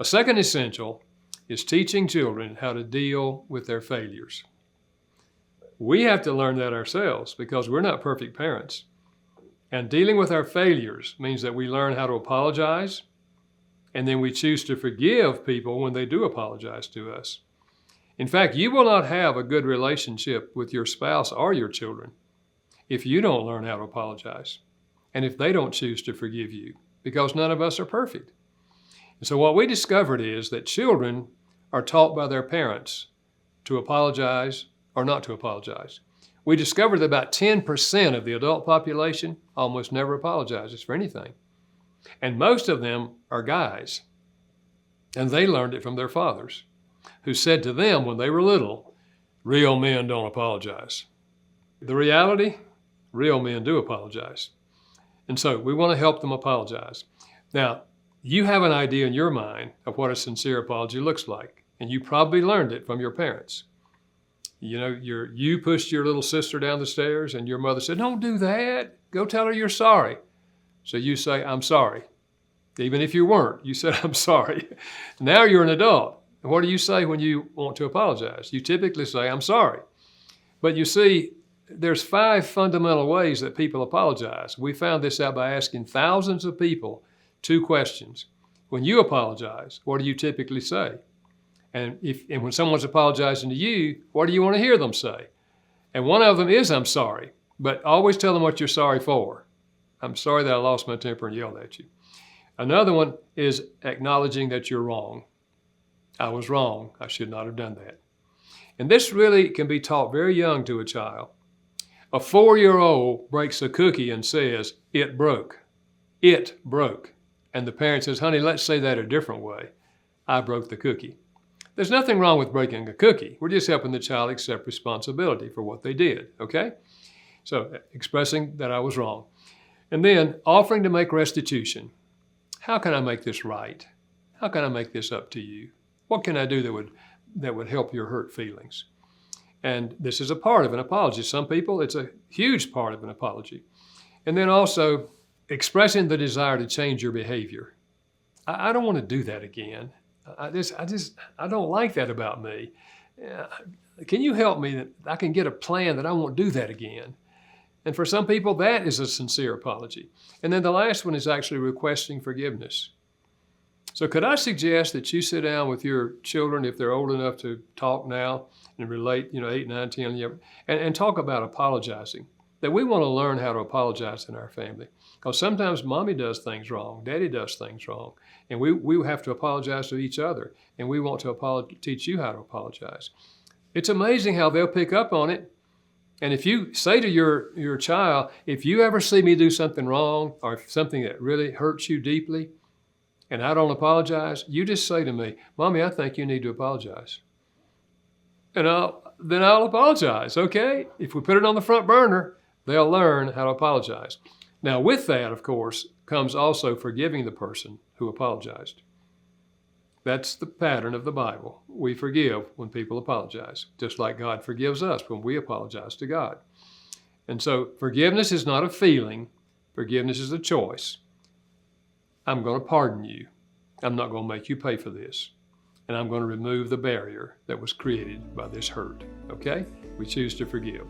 A second essential is teaching children how to deal with their failures. We have to learn that ourselves because we're not perfect parents. And dealing with our failures means that we learn how to apologize, and then we choose to forgive people when they do apologize to us. In fact, you will not have a good relationship with your spouse or your children if you don't learn how to apologize and if they don't choose to forgive you, because none of us are perfect. And so what we discovered is that children are taught by their parents to apologize or not to apologize. We discovered that about 10% of the adult population almost never apologizes for anything. And most of them are guys. And they learned it from their fathers, who said to them when they were little, real men don't apologize. The reality, real men do apologize. And so we want to help them apologize. Now, you have an idea in your mind of what a sincere apology looks like, and you probably learned it from your parents. You know, you pushed your little sister down the stairs and your mother said, don't do that. Go tell her you're sorry. So you say, I'm sorry. Even if you weren't, you said, I'm sorry. Now you're an adult. And what do you say when you want to apologize? You typically say, I'm sorry. But you see, there's 5 fundamental ways that people apologize. We found this out by asking thousands of people 2 questions. When you apologize, what do you typically say? And when someone's apologizing to you, what do you want to hear them say? And one of them is, I'm sorry, but always tell them what you're sorry for. I'm sorry that I lost my temper and yelled at you. Another one is acknowledging that you're wrong. I was wrong. I should not have done that. And this really can be taught very young to a child. A 4-year-old breaks a cookie and says, it broke. It broke. And the parent says, honey, let's say that a different way. I broke the cookie. There's nothing wrong with breaking a cookie. We're just helping the child accept responsibility for what they did, okay? So expressing that I was wrong. And then offering to make restitution. How can I make this right? How can I make this up to you? What can I do that would help your hurt feelings? And this is a part of an apology. Some people, it's a huge part of an apology. And then also expressing the desire to change your behavior. I don't want to do that again. I don't like that about me. Can you help me that I can get a plan that I won't do that again? And for some people, that is a sincere apology. And then the last one is actually requesting forgiveness. So could I suggest that you sit down with your children, if they're old enough to talk now and relate, 8, 9, 10, and talk about apologizing. That we want to learn how to apologize in our family. Because sometimes mommy does things wrong, daddy does things wrong, and we have to apologize to each other, and we want to teach you how to apologize. It's amazing how they'll pick up on it. And if you say to your child, if you ever see me do something wrong or something that really hurts you deeply, and I don't apologize, you just say to me, Mommy, I think you need to apologize. And then I'll apologize, okay? If we put it on the front burner, they'll learn how to apologize. Now with that, of course, comes also forgiving the person who apologized. That's the pattern of the Bible. We forgive when people apologize, just like God forgives us when we apologize to God. And so forgiveness is not a feeling. Forgiveness is a choice. I'm going to pardon you. I'm not going to make you pay for this. And I'm going to remove the barrier that was created by this hurt, okay? We choose to forgive.